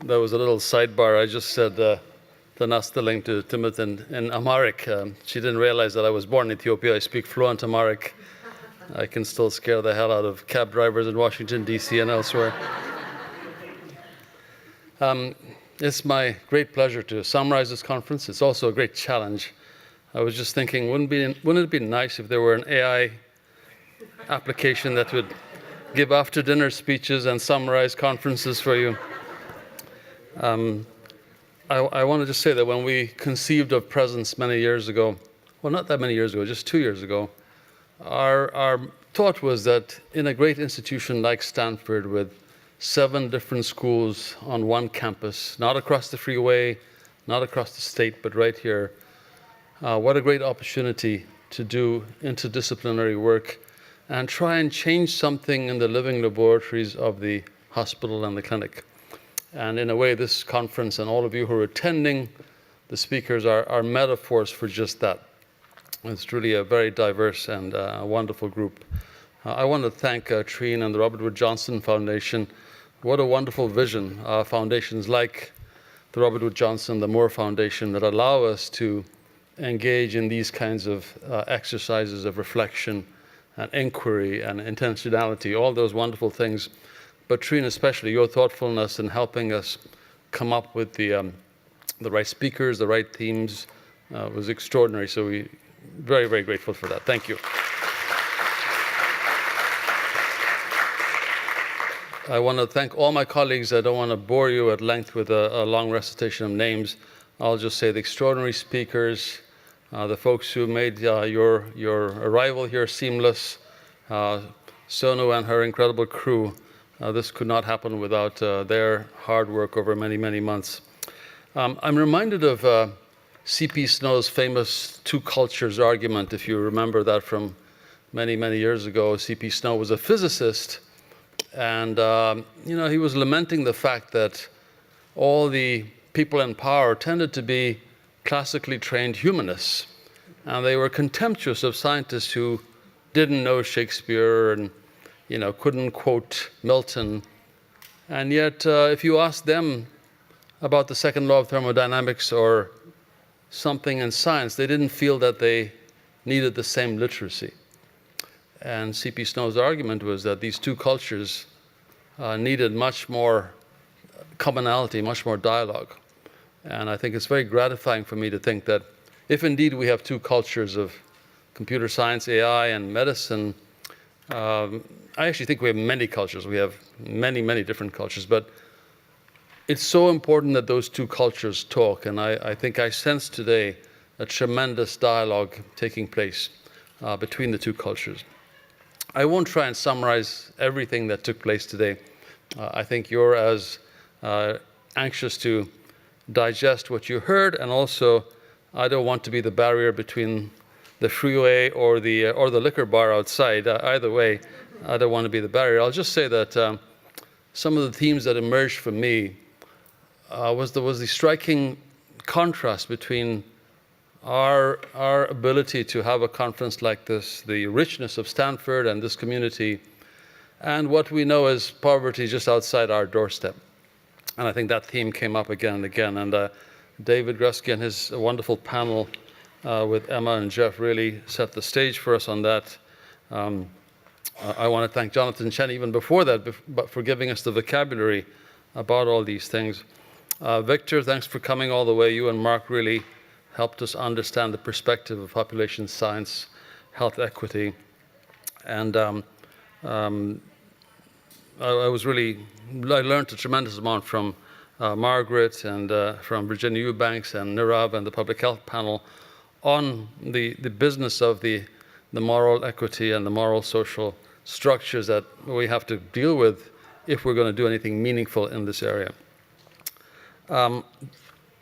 That was a little sidebar. I just said Tanastaling to Timothy in Amharic. She didn't realize that I was born in Ethiopia. I speak fluent Amharic. I can still scare the hell out of cab drivers in Washington, D.C. and elsewhere. It's my great pleasure to summarize this conference. It's also a great challenge. I was just thinking, wouldn't it be nice if there were an AI application that would give after-dinner speeches and summarize conferences for you? I want to just say that when we conceived of Presence many years ago, well, not that many years ago, just 2 years ago, our thought was that in a great institution like Stanford with 7 different schools on one campus, not across the freeway, not across the state, but right here, what a great opportunity to do interdisciplinary work and try and change something in the living laboratories of the hospital and the clinic. And in a way, this conference and all of you who are attending, the speakers are metaphors for just that. It's really a very diverse and wonderful group. I want to thank Trine and the Robert Wood Johnson Foundation. What a wonderful vision. Foundations like the Robert Wood Johnson, the Moore Foundation, that allow us to engage in these kinds of exercises of reflection and inquiry and intentionality, all those wonderful things. But Trine, especially, your thoughtfulness in helping us come up with the right speakers, the right themes, was extraordinary. So we're very, very grateful for that. Thank you. I want to thank all my colleagues. I don't want to bore you at length with a long recitation of names. I'll just say the extraordinary speakers, the folks who made your arrival here seamless, Sonu and her incredible crew. This could not happen without their hard work over many, many months. I'm reminded of C.P. Snow's famous two cultures argument, if you remember that from many, many years ago. C.P. Snow was a physicist, and he was lamenting the fact that all the people in power tended to be classically trained humanists, and they were contemptuous of scientists who didn't know Shakespeare and couldn't quote Milton. And yet, if you ask them about the second law of thermodynamics or something in science, they didn't feel that they needed the same literacy. And C.P. Snow's argument was that these two cultures needed much more commonality, much more dialogue. And I think it's very gratifying for me to think that if indeed we have two cultures of computer science, AI, and medicine, I actually think we have many cultures. We have many, many different cultures. But it's so important that those two cultures talk. And I think I sense today a tremendous dialogue taking place between the two cultures. I won't try and summarize everything that took place today. I think you're as anxious to digest what you heard, and also I don't want to be the barrier between the freeway or the liquor bar outside. Either way, I don't want to be the barrier. I'll just say that some of the themes that emerged for me was the striking contrast between our ability to have a conference like this, the richness of Stanford and this community, and what we know as poverty just outside our doorstep. And I think that theme came up again and again. And David Grusky and his wonderful panel with Emma and Jeff really set the stage for us on that. I want to thank Jonathan Chen even before that for giving us the vocabulary about all these things. Victor, thanks for coming all the way. You and Mark really helped us understand the perspective of population science, health equity. And I learned a tremendous amount from Margaret and from Virginia Eubanks and Nirav and the public health panel on the business of the moral equity and the moral social structures that we have to deal with if we're going to do anything meaningful in this area.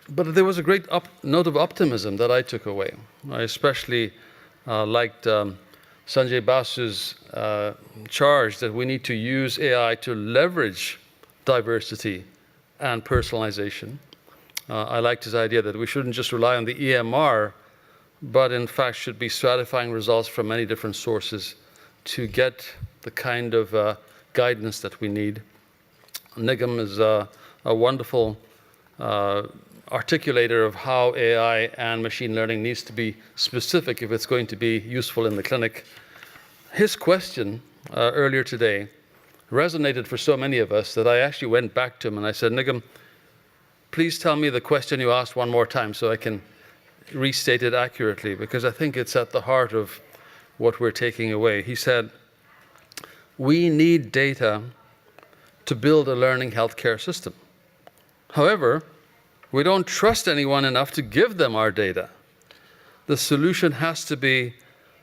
But there was a great note of optimism that I took away. I especially liked Sanjay Basu's charge that we need to use AI to leverage diversity and personalization. I liked his idea that we shouldn't just rely on the EMR, but in fact should be stratifying results from many different sources to get the kind of guidance that we need. Nigam is a wonderful articulator of how AI and machine learning needs to be specific if it's going to be useful in the clinic. His question earlier today resonated for so many of us that I actually went back to him and I said, Nigam, please tell me the question you asked one more time so I can restate it accurately, because I think it's at the heart of what we're taking away. He said, we need data to build a learning healthcare system. However, we don't trust anyone enough to give them our data. The solution has to be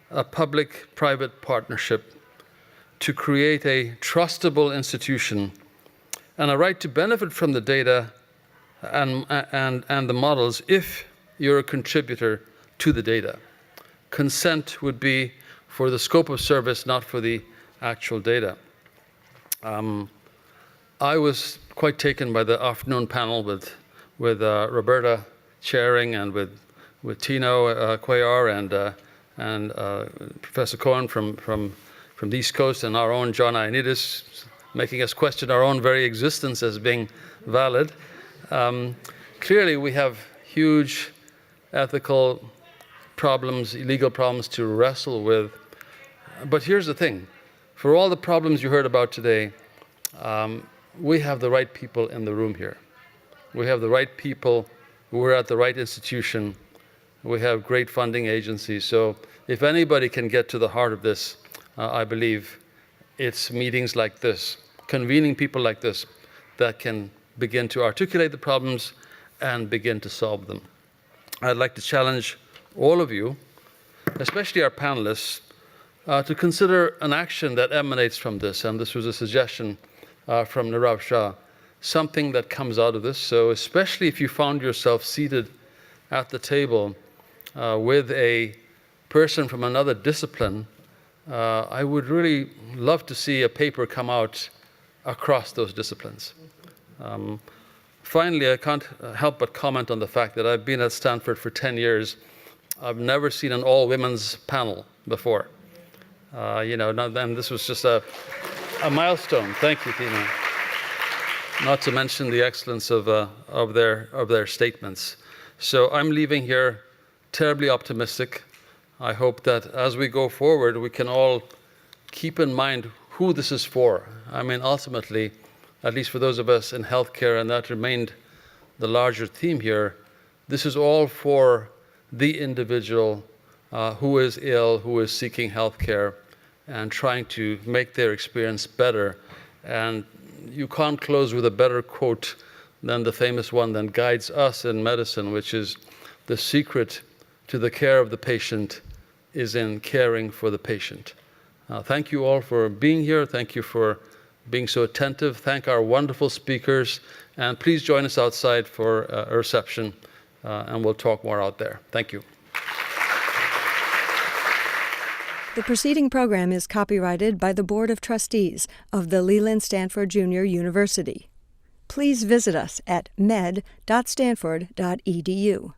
a public-private partnership to create a trustable institution and a right to benefit from the data and the models if you're a contributor to the data. Consent would be for the scope of service, not for the actual data. I was quite taken by the afternoon panel with Roberta chairing and with Tino Cuellar and Professor Cohen from the East Coast, and our own John Ioannidis, making us question our own very existence as being valid. Clearly, we have huge ethical problems, legal problems to wrestle with. But here's the thing. For all the problems you heard about today, we have the right people in the room here. We have the right people who are at the right institution. We have great funding agencies. So if anybody can get to the heart of this, I believe it's meetings like this, convening people like this, that can begin to articulate the problems and begin to solve them. I'd like to challenge all of you, especially our panelists, to consider an action that emanates from this. And this was a suggestion from Nirav Shah, something that comes out of this. So especially if you found yourself seated at the table with a person from another discipline, I would really love to see a paper come out across those disciplines. Finally, I can't help but comment on the fact that I've been at Stanford for 10 years. I've never seen an all-women's panel before. And this was just a milestone. Thank you, Tina. Not to mention the excellence of their statements. So I'm leaving here terribly optimistic. I hope that as we go forward, we can all keep in mind who this is for. I mean, ultimately, at least for those of us in healthcare, and that remained the larger theme here, this is all for the individual who is ill, who is seeking healthcare, and trying to make their experience better. And you can't close with a better quote than the famous one that guides us in medicine, which is, the secret to the care of the patient is in caring for the patient. Thank you all for being here. Thank you for being so attentive. Thank our wonderful speakers. And please join us outside for a reception, and we'll talk more out there. Thank you. The preceding program is copyrighted by the Board of Trustees of the Leland Stanford Junior University. Please visit us at med.stanford.edu.